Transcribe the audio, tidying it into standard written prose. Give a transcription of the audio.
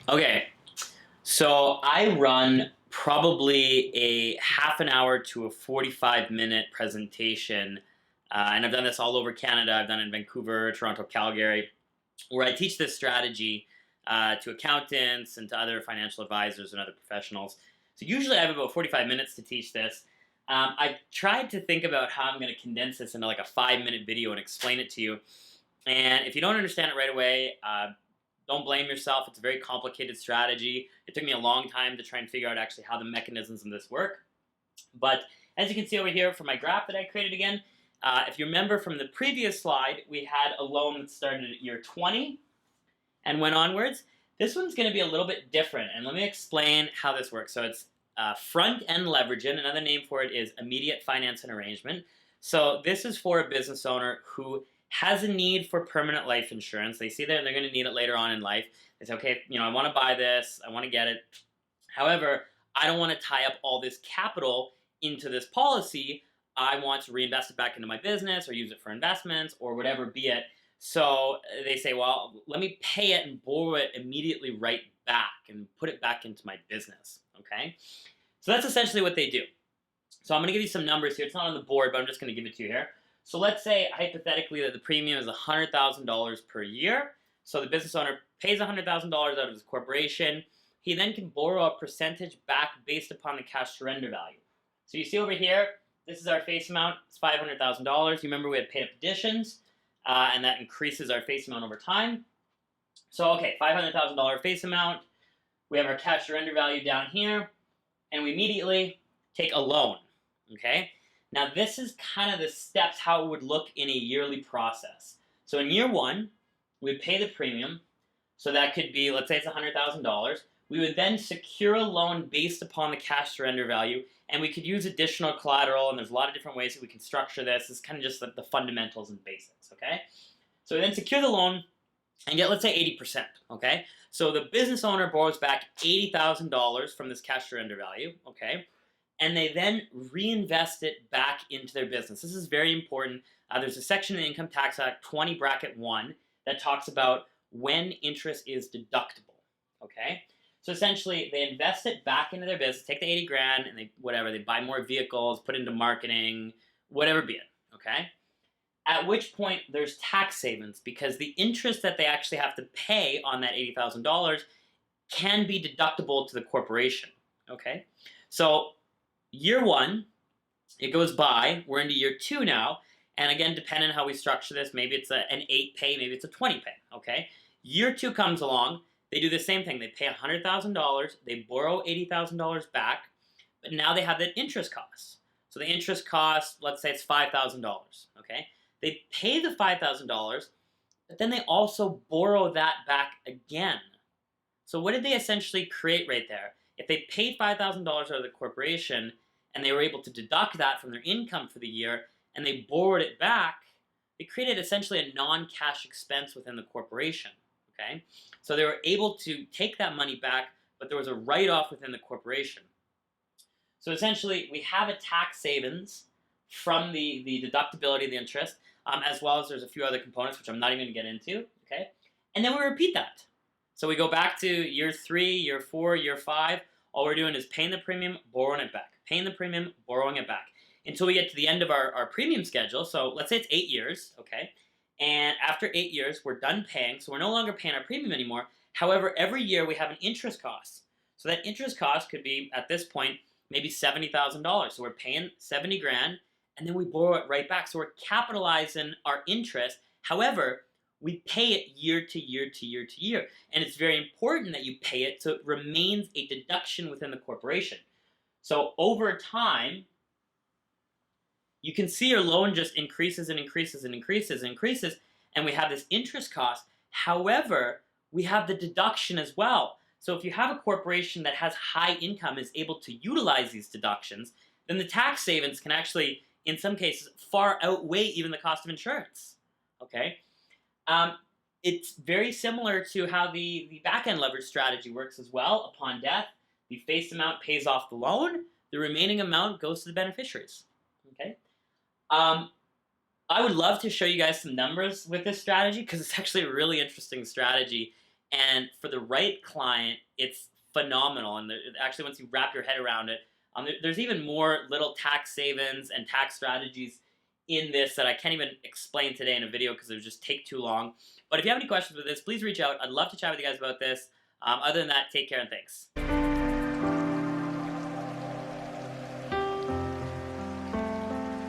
Okay, so I run probably a half an hour to a 45-minute presentation, and I've done this all over Canada. I've done it in Vancouver, Toronto, Calgary, where I teach this strategy to accountants and to other financial advisors and other professionals. So usually I have about 45 minutes to teach this. I tried to think about how I'm going to condense this into like a 5-minute video and explain it to you. And if you don't understand it right away, don't blame yourself. It's a very complicated strategy. It took me a long time to try and figure out actually how the mechanisms of this work. But as you can see over here from my graph that I created again, if you remember from the previous slide, we had a loan that started at year 20 and went onwards. This one's going to be a little bit different, and let me explain how this works. So it's front-end leveraging. Another name for it is immediate finance and arrangement. So this is for a business owner who has a need for permanent life insurance. They see that they're going to need it later on in life. They say, okay, I want to buy this. I want to get it. However, I don't want to tie up all this capital into this policy. I want to reinvest it back into my business or use it for investments or whatever be it. So they say, well, let me pay it and borrow it immediately right back and put it back into my business. Okay? So that's essentially what they do. So I'm going to give you some numbers here. It's not on the board, but I'm just going to give it to you here. So let's say hypothetically that the premium is $100,000 per year. So the business owner pays $100,000 out of his corporation. He then can borrow a percentage back based upon the cash surrender value. So you see over here, this is our face amount. It's $500,000. You remember we had paid up additions, and that increases our face amount over time. So okay, $500,000 face amount. We have our cash surrender value down here, and we immediately take a loan. Okay. Now, this is kind of the steps how it would look in a yearly process. So in year one, we'd pay the premium. So that could be, let's say it's $100,000. We would then secure a loan based upon the cash surrender value, and we could use additional collateral, and there's a lot of different ways that we can structure this. It's kind of just like the fundamentals and basics, okay? So we then secure the loan and get, let's say, 80%, okay? So the business owner borrows back $80,000 from this cash surrender value, okay? And they then reinvest it back into their business. This is very important. There's a section in the Income Tax Act 20 bracket 1 that talks about when interest is deductible, okay? So essentially, they invest it back into their business, take the 80 grand, and they buy more vehicles, put into marketing, whatever be it, okay? At which point, there's tax savings because the interest that they actually have to pay on that $80,000 can be deductible to the corporation, okay? So year one, it goes by. We're into year two now. And again, depending on how we structure this, maybe it's an 8 pay, maybe it's a 20 pay, okay? Year two comes along. They do the same thing. They pay $100,000. They borrow $80,000 back. But now they have that interest cost. So the interest cost, let's say it's $5,000, okay? They pay the $5,000, but then they also borrow that back again. So what did they essentially create right there? If they paid $5,000 out of the corporation and they were able to deduct that from their income for the year and they borrowed it back, they created essentially a non-cash expense within the corporation, okay? So they were able to take that money back, but there was a write-off within the corporation. So essentially, we have a tax savings from the deductibility of the interest, as well as there's a few other components, which I'm not even going to get into, okay? And then we repeat that. So we go back to year 3, year 4, year 5. All we're doing is paying the premium, borrowing it back. Paying the premium, borrowing it back. Until we get to the end of our premium schedule. So let's say it's 8 years, okay? And after 8 years, we're done paying. So we're no longer paying our premium anymore. However, every year we have an interest cost. So that interest cost could be, at this point, maybe $70,000. So we're paying 70 grand, and then we borrow it right back. So we're capitalizing our interest. However, we pay it year to year to year to year. And it's very important that you pay it so it remains a deduction within the corporation. So over time, you can see your loan just increases and increases and increases and increases, and we have this interest cost. However, we have the deduction as well. So if you have a corporation that has high income is able to utilize these deductions, then the tax savings can actually, in some cases, far outweigh even the cost of insurance, okay? It's very similar to how the back-end leverage strategy works as well. Upon death, the face amount pays off the loan. The remaining amount goes to the beneficiaries. Okay. I would love to show you guys some numbers with this strategy because it's actually a really interesting strategy. And for the right client, it's phenomenal. And actually, once you wrap your head around it, there's even more little tax savings and tax strategies in this that I can't even explain today in a video because it would just take too long. But if you have any questions with this, please reach out. I'd love to chat with you guys about this. Other than that, take care and thanks.